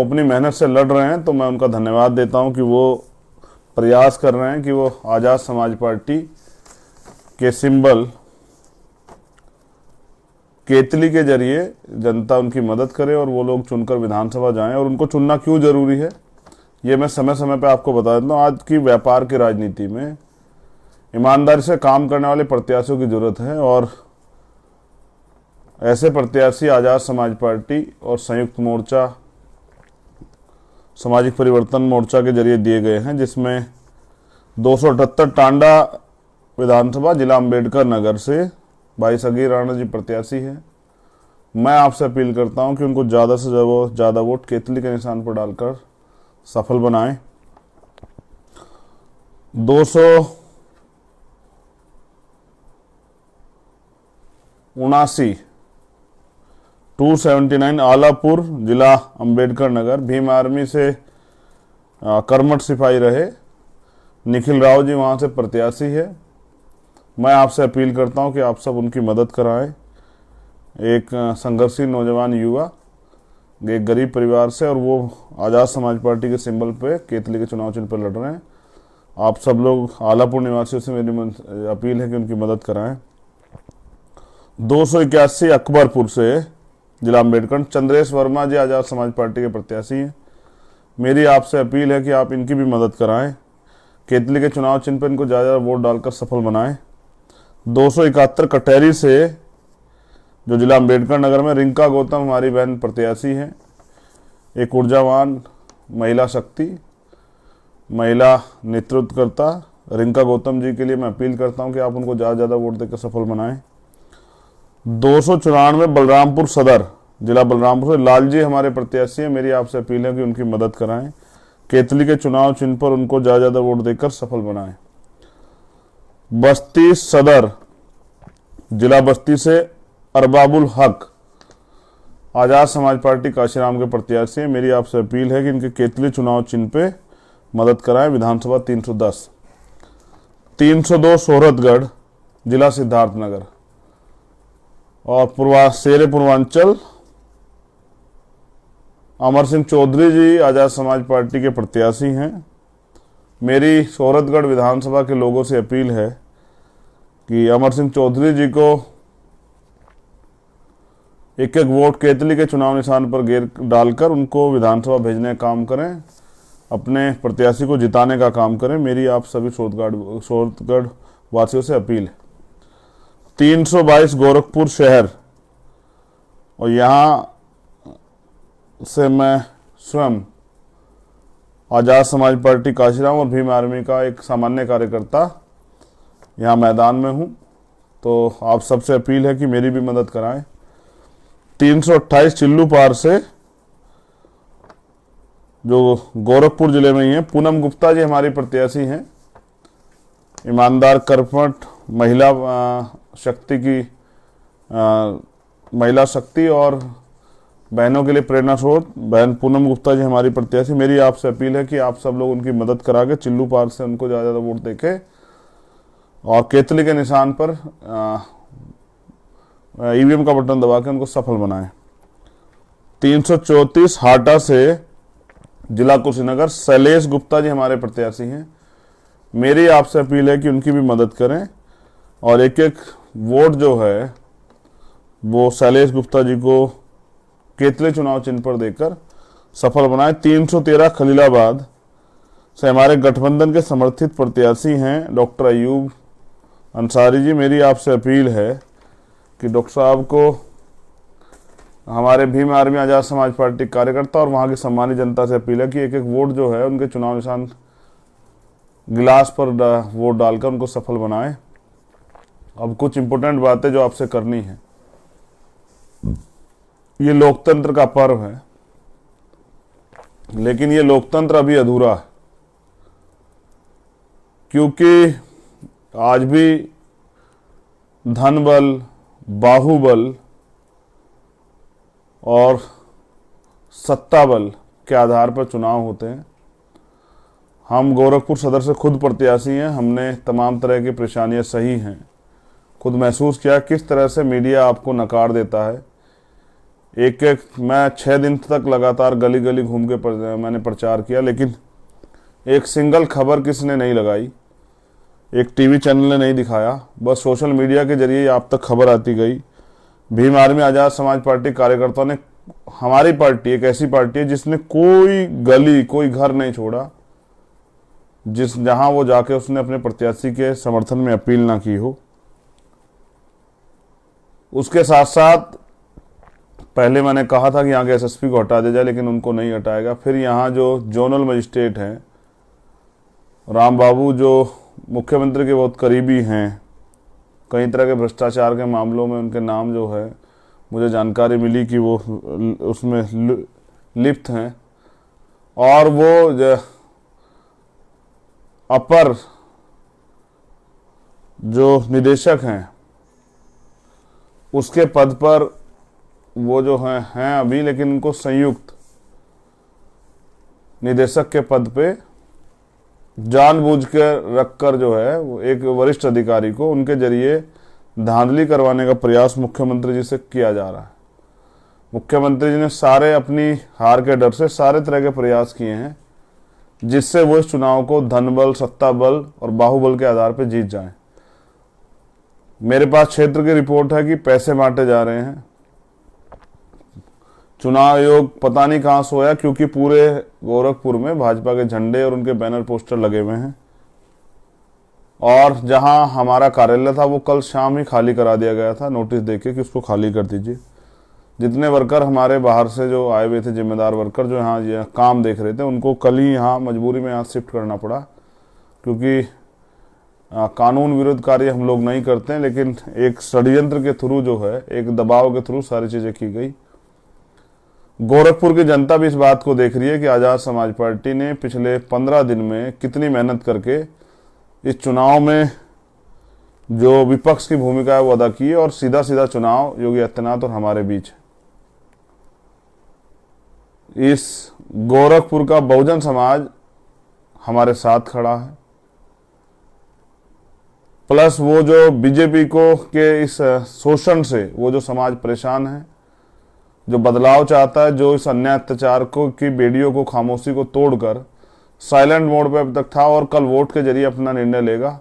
अपनी मेहनत से लड़ रहे हैं, तो मैं उनका धन्यवाद देता हूं कि वो प्रयास कर रहे हैं कि वो आज़ाद समाज पार्टी के सिंबल केतली के जरिए जनता उनकी मदद करे और वो लोग चुनकर विधानसभा जाएं। और उनको चुनना क्यों जरूरी है ये मैं समय समय पे आपको बता देता हूँ। आज की व्यापार की राजनीति में ईमानदारी से काम करने वाले प्रत्याशियों की जरूरत है, और ऐसे प्रत्याशी आज़ाद समाज पार्टी और संयुक्त मोर्चा सामाजिक परिवर्तन मोर्चा के जरिए दिए गए हैं, जिसमें 278 टांडा विधानसभा जिला अम्बेडकर नगर से भाई सगीर राणा जी प्रत्याशी हैं। मैं आपसे अपील करता हूं कि उनको ज़्यादा से ज़्यादा वोट केतली के निशान पर डालकर सफल बनाएं। 279 आलापुर जिला अम्बेडकर नगर भीम आर्मी से कर्मठ सिपाही रहे निखिल राव जी वहाँ से प्रत्याशी है। मैं आपसे अपील करता हूँ कि आप सब उनकी मदद कराएं। एक संघर्षशील नौजवान युवा एक गरीब परिवार से, और वो आज़ाद समाज पार्टी के सिंबल पे केतली के चुनाव चिन्ह पर लड़ रहे हैं। आप सब लोग आलापुर निवासियों से मेरी अपील है कि उनकी मदद कराएं। 281 अकबरपुर से जिला अम्बेडकर चंद्रेश वर्मा जी आज़ाद समाज पार्टी के प्रत्याशी हैं। मेरी आपसे अपील है कि आप इनकी भी मदद कराएं। केतली के चुनाव चिन्ह पर इनको ज़्यादा वोट डालकर सफल बनाएं। 271 कटहरी से जो जिला अम्बेडकर नगर में रिंका गौतम हमारी बहन प्रत्याशी हैं। एक ऊर्जावान महिला शक्ति, महिला नेतृत्वकर्ता रिंका गौतम जी के लिए मैं अपील करता हूं कि आप उनको ज़्यादा वोट देकर सफल बनाएं। 294 बलरामपुर सदर जिला बलरामपुर से लाल जी हमारे प्रत्याशी हैं। मेरी आपसे अपील है कि उनकी मदद कराएं। केतली के चुनाव चिन्ह पर उनको ज़्यादा वोट देकर सफल बनाएं। बस्ती सदर जिला बस्ती से अरबाबुल हक आज़ाद समाज पार्टी काशीराम के प्रत्याशी हैं। मेरी आपसे अपील है कि इनके केतली चुनाव चिन्ह पे मदद कराएं। विधानसभा 310। 302 सोहरतगढ़ जिला सिद्धार्थनगर और शेर पूर्वांचल अमर सिंह चौधरी जी आज़ाद समाज पार्टी के प्रत्याशी हैं। मेरी सोहरतगढ़ विधानसभा के लोगों से अपील है कि अमर सिंह चौधरी जी को एक वोट केतली के चुनाव निशान पर डालकर उनको विधानसभा भेजने का काम करें, अपने प्रत्याशी को जिताने का काम करें। मेरी आप सभी सोहरतगढ़ वासियों से अपील है। 322 गोरखपुर शहर, और यहाँ से मैं स्वयं आज़ाद समाज पार्टी काशीराम और भीम आर्मी का एक सामान्य कार्यकर्ता यहाँ मैदान में हूँ, तो आप सबसे अपील है कि मेरी भी मदद कराएं। 328 चिल्लू पार से जो गोरखपुर जिले में ही है, पूनम गुप्ता जी हमारी प्रत्याशी हैं। ईमानदार कर्मठ महिला शक्ति की महिला शक्ति और बहनों के लिए प्रेरणा स्रोत बहन पूनम गुप्ता जी हमारी प्रत्याशी। मेरी आपसे अपील है कि आप सब लोग उनकी मदद करा के चिल्लू पार से उनको ज़्यादा वोट देके और केतली के निशान पर ईवीएम का बटन दबा के उनको सफल बनाएं। 334 हाटा से जिला कुशीनगर शैलेश गुप्ता जी हमारे प्रत्याशी हैं। मेरी आपसे अपील है कि उनकी भी मदद करें और एक वोट जो है वो शैलेश गुप्ता जी को केतली चुनाव चिन्ह पर देकर सफल बनाएं। 313 खलीलाबाद से हमारे गठबंधन के समर्थित प्रत्याशी हैं डॉक्टर अयूब अंसारी जी। मेरी आपसे अपील है कि डॉक्टर साहब को हमारे भीम आर्मी आज़ाद समाज पार्टी कार्यकर्ता और वहाँ की सम्मानित जनता से अपील है कि एक वोट जो है उनके चुनाव निशान गिलास पर वोट डालकर उनको सफल बनाएं। अब कुछ इंपॉर्टेंट बातें जो आपसे करनी है। ये लोकतंत्र का पर्व है, लेकिन ये लोकतंत्र अभी अधूरा है, क्योंकि आज भी धन बल, बाहुबल और सत्ता बल के आधार पर चुनाव होते हैं। हम गोरखपुर सदर से खुद प्रत्याशी हैं। हमने तमाम तरह की परेशानियां सही हैं, खुद महसूस किया किस तरह से मीडिया आपको नकार देता है, एक एक मैं 6 दिन तक लगातार गली गली घूम के मैंने प्रचार किया, लेकिन एक सिंगल खबर किसने नहीं लगाई, एक टीवी चैनल ने नहीं दिखाया। बस सोशल मीडिया के जरिए आप तक खबर आती गई। भीम आर्मी आज़ाद समाज पार्टी कार्यकर्ताओं ने, हमारी पार्टी एक ऐसी पार्टी है जिसने कोई गली कोई घर नहीं छोड़ा जहां वो जाके उसने अपने प्रत्याशी के समर्थन में अपील ना की हो। उसके साथ साथ पहले मैंने कहा था कि यहाँ के एसएसपी को हटा दिया जाए, लेकिन उनको नहीं हटाएगा। फिर यहाँ जो जोनल मजिस्ट्रेट हैं राम बाबू, जो मुख्यमंत्री के बहुत करीबी हैं, कई तरह के भ्रष्टाचार के मामलों में उनके नाम जो है मुझे जानकारी मिली कि वो उसमें लिप्त हैं, और वो अपर जो निदेशक हैं उसके पद पर वो जो हैं अभी, लेकिन उनको संयुक्त निदेशक के पद पे जानबूझ के रखकर जो है वो एक वरिष्ठ अधिकारी को उनके जरिए धांधली करवाने का प्रयास मुख्यमंत्री जी से किया जा रहा है। मुख्यमंत्री जी ने सारे अपनी हार के डर से सारे तरह के प्रयास किए हैं जिससे वो इस चुनाव को धन बल, सत्ता बल और बाहुबल के आधार पर जीत जाएं। मेरे पास क्षेत्र की रिपोर्ट है कि पैसे बांटे जा रहे हैं। चुनाव आयोग पता नहीं कहां सोया, क्योंकि पूरे गोरखपुर में भाजपा के झंडे और उनके बैनर पोस्टर लगे हुए हैं, और जहां हमारा कार्यालय था वो कल शाम ही खाली करा दिया गया था, नोटिस देके कि उसको खाली कर दीजिए। जितने वर्कर हमारे बाहर से जो आए हुए थे, जिम्मेदार वर्कर जो यहाँ काम देख रहे थे, उनको कल ही यहाँ मजबूरी में यहाँ शिफ्ट करना पड़ा, क्योंकि कानून विरुद्ध कार्य हम लोग नहीं करते हैं, लेकिन एक षड्यंत्र के थ्रू जो है, एक दबाव के थ्रू सारी चीजें की गई। गोरखपुर की जनता भी इस बात को देख रही है कि आजाद समाज पार्टी ने पिछले 15 दिन में कितनी मेहनत करके इस चुनाव में जो विपक्ष की भूमिका है वो अदा की है, और सीधा सीधा चुनाव योगी आदित्यनाथ और हमारे बीच। इस गोरखपुर का बहुजन समाज हमारे साथ खड़ा है, प्लस वो जो बीजेपी को के इस शोषण से वो जो समाज परेशान है, जो बदलाव चाहता है, जो इस अन्याय अत्याचार को की बेड़ियों को, खामोशी को तोड़कर साइलेंट मोड पे अब तक था और कल वोट के जरिए अपना निर्णय लेगा,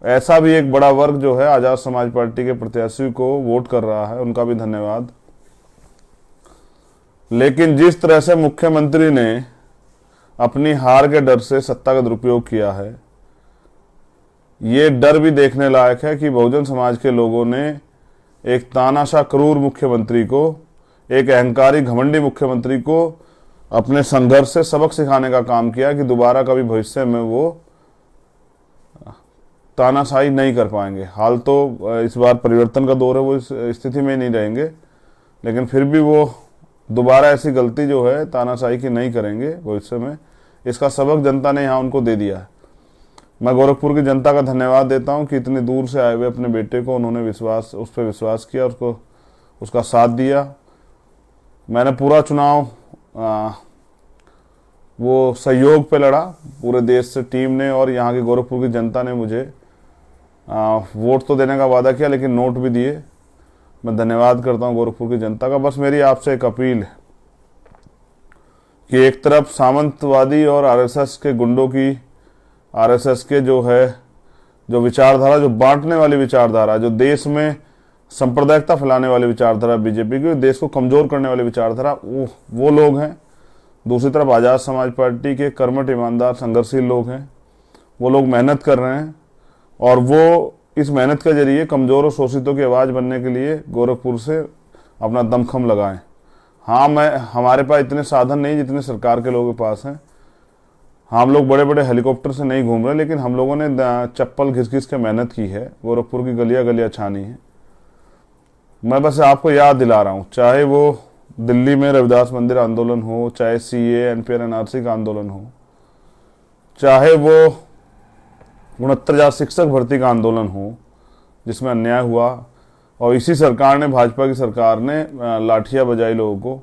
ऐसा भी एक बड़ा वर्ग जो है आजाद समाज पार्टी के प्रत्याशी को वोट कर रहा है। उनका भी धन्यवाद। लेकिन जिस तरह से मुख्यमंत्री ने अपनी हार के डर से सत्ता का दुरुपयोग किया है, ये डर भी देखने लायक है कि बहुजन समाज के लोगों ने एक तानाशाह क्रूर मुख्यमंत्री को, एक अहंकारी घमंडी मुख्यमंत्री को अपने संघर्ष से सबक सिखाने का काम किया कि दोबारा कभी भविष्य में वो तानाशाही नहीं कर पाएंगे। हाल तो इस बार परिवर्तन का दौर है, वो इस स्थिति में नहीं रहेंगे, लेकिन फिर भी वो दोबारा ऐसी गलती जो है तानाशाही की नहीं करेंगे भविष्य में। इसका सबक जनता ने यहाँ उनको दे दिया है। मैं गोरखपुर की जनता का धन्यवाद देता हूँ कि इतनी दूर से आए हुए अपने बेटे को उन्होंने उस पर विश्वास किया, उसको उसका साथ दिया। मैंने पूरा चुनाव वो सहयोग पे लड़ा, पूरे देश से टीम ने और यहाँ की गोरखपुर की जनता ने मुझे वोट तो देने का वादा किया, लेकिन नोट भी दिए। मैं धन्यवाद करता हूँ गोरखपुर की जनता का। बस मेरी आपसे एक अपील है कि एक तरफ सामंतवादी और आरएसएस के गुंडों की, आरएसएस के जो विचारधारा, जो बांटने वाली विचारधारा, जो देश में सांप्रदायिकता फैलाने वाली विचारधारा बीजेपी की, देश को कमजोर करने वाली विचारधारा, वो लोग हैं। दूसरी तरफ आजाद समाज पार्टी के कर्मठ, ईमानदार, संघर्षशील लोग हैं। वो लोग मेहनत कर रहे हैं और वो इस मेहनत के जरिए कमजोर और शोषितों की आवाज़ बनने के लिए गोरखपुर से अपना दमखम लगाएं। हाँ, हमारे पास इतने साधन नहीं जितने सरकार के लोगों के पास हैं। हम लोग बड़े बड़े हेलीकॉप्टर से नहीं घूम रहे, लेकिन हम लोगों ने चप्पल घिस घिस के मेहनत की है, गोरखपुर की गलियां गलियां छानी है। मैं बस आपको याद दिला रहा हूँ, चाहे वो दिल्ली में रविदास मंदिर आंदोलन हो, चाहे सीए एनपीआर एनआरसी का आंदोलन हो, चाहे वो 69,000 शिक्षक भर्ती का आंदोलन हो जिसमें अन्याय हुआ और इसी सरकार ने, भाजपा की सरकार ने लाठियां बजाई लोगों को,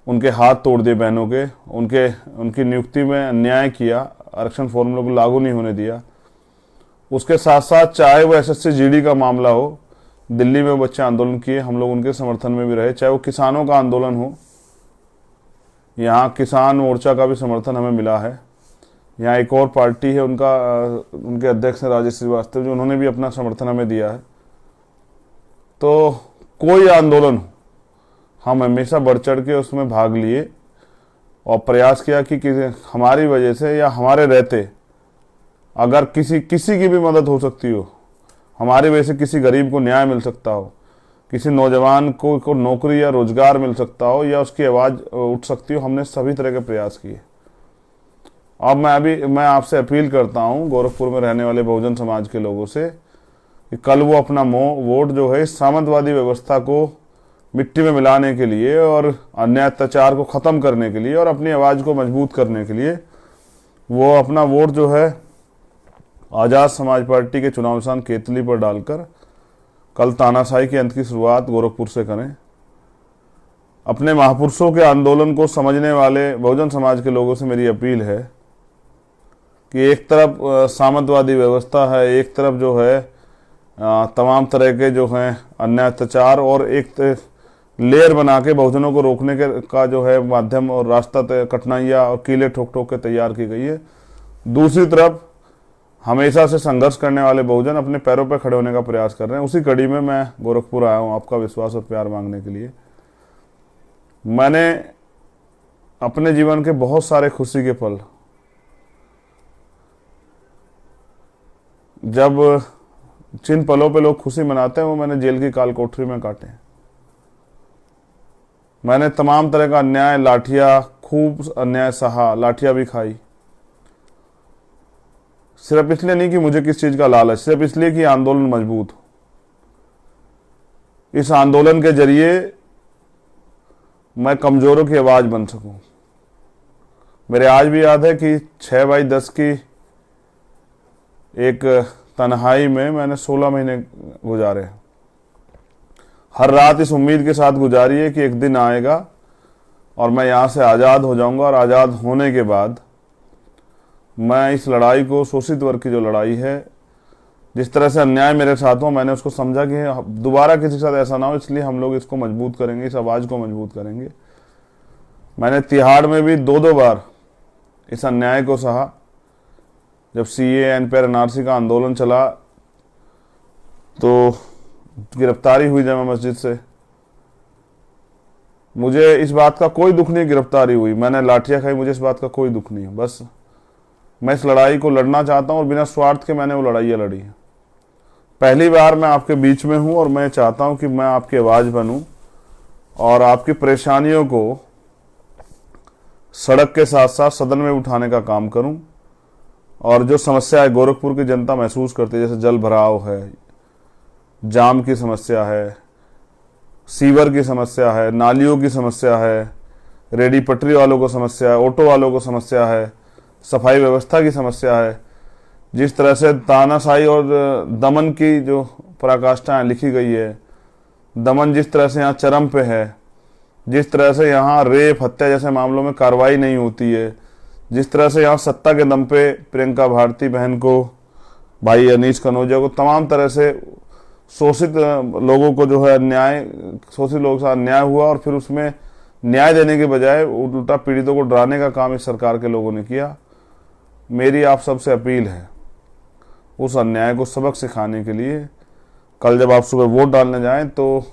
उनके हाथ तोड़ दिए बहनों के, उनकी नियुक्ति में अन्याय किया, आरक्षण फॉर्मूला को लागू नहीं होने दिया। उसके साथ साथ चाहे वो एसएससी जीडी का मामला हो, दिल्ली में वो बच्चे आंदोलन किए, हम लोग उनके समर्थन में भी रहे, चाहे वो किसानों का आंदोलन हो। यहाँ किसान मोर्चा का भी समर्थन हमें मिला है। यहाँ एक और पार्टी है, उनके अध्यक्ष हैं राजेश श्रीवास्तव, जो उन्होंने भी अपना समर्थन हमें दिया है। तो कोई आंदोलन हो, हम हमेशा बढ़ चढ़ के उसमें भाग लिए और प्रयास किया कि हमारी वजह से या हमारे रहते अगर किसी की भी मदद हो सकती हो, हमारी वजह से किसी गरीब को न्याय मिल सकता हो, किसी नौजवान को नौकरी या रोजगार मिल सकता हो, या उसकी आवाज़ उठ सकती हो, हमने सभी तरह के प्रयास किए। अब मैं आपसे अपील करता हूं गोरखपुर में रहने वाले बहुजन समाज के लोगों से कि कल वो अपना वोट जो है सामंतवादी व्यवस्था को मिट्टी में मिलाने के लिए और अन्याय अत्याचार को ख़त्म करने के लिए और अपनी आवाज़ को मजबूत करने के लिए वो अपना वोट जो है आज़ाद समाज पार्टी के चुनाव निशान केतली पर डालकर कल तानाशाही के अंत की शुरुआत गोरखपुर से करें। अपने महापुरुषों के आंदोलन को समझने वाले बहुजन समाज के लोगों से मेरी अपील है कि एक तरफ सामंतवादी व्यवस्था है, एक तरफ जो है तमाम तरह के जो हैं अन्याय अत्याचार और एक लेयर बना के बहुजनों को रोकने का जो है माध्यम और रास्ता कठिनाइयाँ और कीले ठोक ठोक के तैयार की गई है। दूसरी तरफ हमेशा से संघर्ष करने वाले बहुजन अपने पैरों पर खड़े होने का प्रयास कर रहे हैं। उसी कड़ी में मैं गोरखपुर आया हूँ आपका विश्वास और प्यार मांगने के लिए। मैंने अपने जीवन के बहुत सारे खुशी के पल, जब जिन पलों पे लोग खुशी मनाते हैं, वो मैंने जेल की काल कोठरी में काटे। मैंने तमाम तरह का अन्याय, लाठियां, खूब अन्याय सहा, लाठियां भी खाई, सिर्फ इसलिए नहीं कि मुझे किस चीज का लालच, सिर्फ इसलिए कि आंदोलन मजबूत हो। इस आंदोलन के जरिए मैं कमजोरों की आवाज बन सकूं। मेरे आज भी याद है कि 6x10 की एक तन्हाई में मैंने 16 महीने गुजारे। हर रात इस उम्मीद के साथ गुजारी है कि एक दिन आएगा और मैं यहाँ से आज़ाद हो जाऊंगा, और आज़ाद होने के बाद मैं इस लड़ाई को, शोषित वर्ग की जो लड़ाई है, जिस तरह से अन्याय मेरे साथ हो, मैंने उसको समझा कि दोबारा किसी के साथ ऐसा ना हो, इसलिए हम लोग इसको मजबूत करेंगे, इस आवाज़ को मजबूत करेंगे। मैंने तिहाड़ में भी 2-2 बार इस अन्याय को सहा। जब CAA एनपीआर NRC का आंदोलन चला तो गिरफ्तारी हुई जामा मस्जिद से। मुझे इस बात का कोई दुख नहीं गिरफ्तारी हुई, मैंने लाठियां खाई, मुझे इस बात का कोई दुख नहीं है। बस मैं इस लड़ाई को लड़ना चाहता हूं और बिना स्वार्थ के मैंने वो लड़ाइयाँ लड़ी है। पहली बार मैं आपके बीच में हूं और मैं चाहता हूं कि मैं आपकी आवाज़ बनूं और आपकी परेशानियों को सड़क के साथ साथ सदन में उठाने का काम करूं। और जो समस्या है गोरखपुर की जनता महसूस करती है, जैसे जल भराव है, जाम की समस्या है, सीवर की समस्या है, नालियों की समस्या है, रेडी पटरी वालों को समस्या है, ऑटो वालों को समस्या है, सफाई व्यवस्था की समस्या है, जिस तरह से तानाशाही और दमन की जो पराकाष्ठा लिखी गई है, दमन जिस तरह से यहाँ चरम पे है, जिस तरह से यहाँ रेप, हत्या जैसे मामलों में कार्रवाई नहीं होती है, जिस तरह से यहाँ सत्ता के दम पे प्रियंका भारती बहन को, भाई अनीश कनौजिया को, तमाम तरह से शोषित लोगों को जो है अन्याय, शोषित लोगों से अन्याय हुआ और फिर उसमें न्याय देने के बजाय उल्टा पीड़ितों को डराने का काम इस सरकार के लोगों ने किया। मेरी आप सबसे अपील है, उस अन्याय को सबक सिखाने के लिए कल जब आप सुबह वोट डालने जाएं तो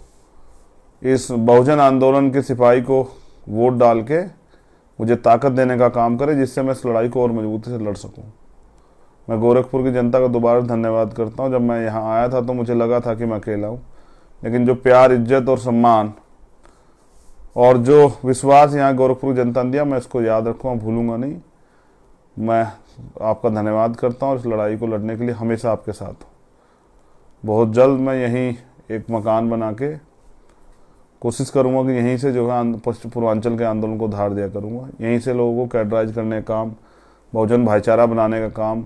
इस बहुजन आंदोलन के सिपाही को वोट डाल के मुझे ताकत देने का काम करें, जिससे मैं इस लड़ाई को और मजबूती से लड़ सकूं। मैं गोरखपुर की जनता का दोबारा धन्यवाद करता हूं। जब मैं यहाँ आया था तो मुझे लगा था कि मैं अकेला हूं, लेकिन जो प्यार, इज्जत और सम्मान और जो विश्वास यहाँ गोरखपुर की जनता ने दिया, मैं इसको याद रखूँगा, भूलूंगा नहीं। मैं आपका धन्यवाद करता हूँ और इस लड़ाई को लड़ने के लिए हमेशा आपके साथ हूँ। बहुत जल्द मैं यहीं एक मकान बना के कोशिश करूंगा कि यहीं से जो है पूर्वांचल के आंदोलन को धार दिया करूंगा। यहीं से लोगों को कैडराइज करने का काम, बहुजन भाईचारा बनाने का काम,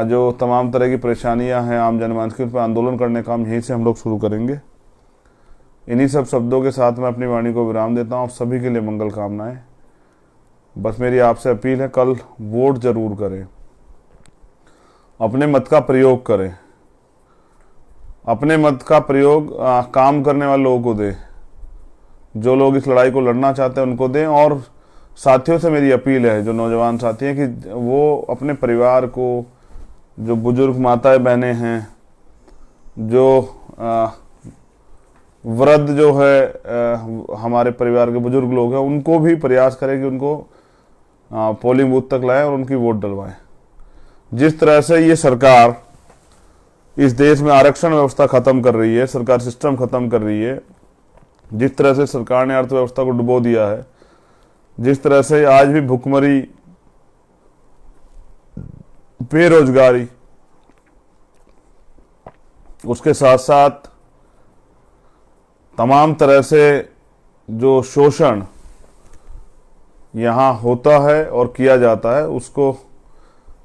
जो तमाम तरह की परेशानियां हैं आम जनमानस के, उन पर आंदोलन करने का काम यहीं से हम लोग शुरू करेंगे। इन्हीं सब शब्दों के साथ मैं अपनी वाणी को विराम देता हूँ। आप सभी के लिए मंगल कामनाएं। बस मेरी आपसे अपील है, कल वोट जरूर करें, अपने मत का प्रयोग करें। अपने मत का प्रयोग काम करने वाले लोगों को दें, जो लोग इस लड़ाई को लड़ना चाहते हैं उनको दें। और साथियों से मेरी अपील है, जो नौजवान साथी हैं, कि वो अपने परिवार को, जो बुजुर्ग माताएं बहनें हैं, जो वृद्ध जो है हमारे परिवार के बुजुर्ग लोग हैं, उनको भी प्रयास करें कि उनको पोलिंग बूथ तक लाएं और उनकी वोट डलवाएं। जिस तरह से ये सरकार इस देश में आरक्षण व्यवस्था खत्म कर रही है, सरकार सिस्टम खत्म कर रही है, जिस तरह से सरकार ने अर्थव्यवस्था को डुबो दिया है, जिस तरह से आज भी भुखमरी, बेरोजगारी, उसके साथ साथ तमाम तरह से जो शोषण यहाँ होता है और किया जाता है, उसको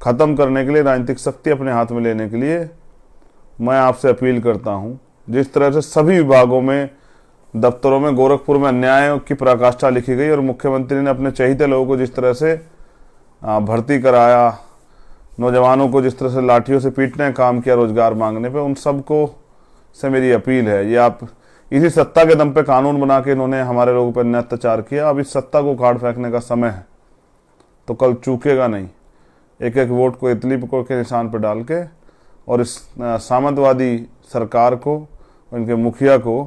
खत्म करने के लिए, राजनीतिक शक्ति अपने हाथ में लेने के लिए मैं आपसे अपील करता हूं। जिस तरह से सभी विभागों में, दफ्तरों में, गोरखपुर में अन्याय की पराकाष्ठा लिखी गई और मुख्यमंत्री ने अपने चहेते लोगों को जिस तरह से भर्ती कराया, नौजवानों को जिस तरह से लाठियों से पीटने का काम किया रोजगार मांगने पे, उन सबको से मेरी अपील है, ये आप इसी सत्ता के दम पे कानून बना के इन्होंने हमारे लोगों पर अत्याचार किया, अब इस सत्ता को उखाड़ फेंकने का समय है, तो कल चूकेगा नहीं। एक एक वोट को इतली पकड़ के निशान पर डाल के और इस सामंतवादी सरकार को, इनके मुखिया को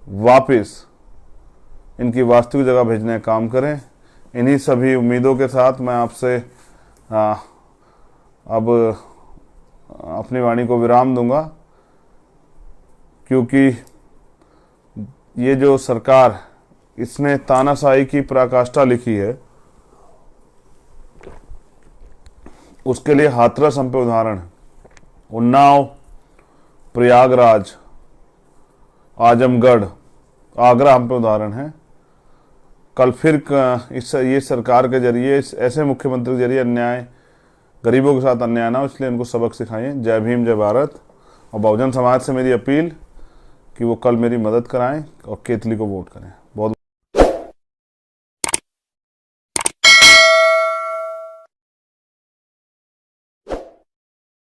वापस इनकी वास्तविक जगह भेजने का काम करें। इन्हीं सभी उम्मीदों के साथ मैं आपसे अब अपनी वाणी को विराम दूंगा, क्योंकि ये जो सरकार, इसने तानाशाही की पराकाष्ठा लिखी है, उसके लिए हाथरस हम पे उदाहरण है। उन्नाव, प्रयागराज, आजमगढ़, आगरा हम पे उदाहरण है। कल फिर ये सरकार के जरिए, इस ऐसे मुख्यमंत्री के जरिए अन्याय, गरीबों के साथ अन्याय ना हो, इसलिए इनको सबक सिखाइए। जय भीम, जय भारत। और बहुजन समाज से मेरी अपील कि वो कल मेरी मदद कराएं और केतली को वोट करें। बहुत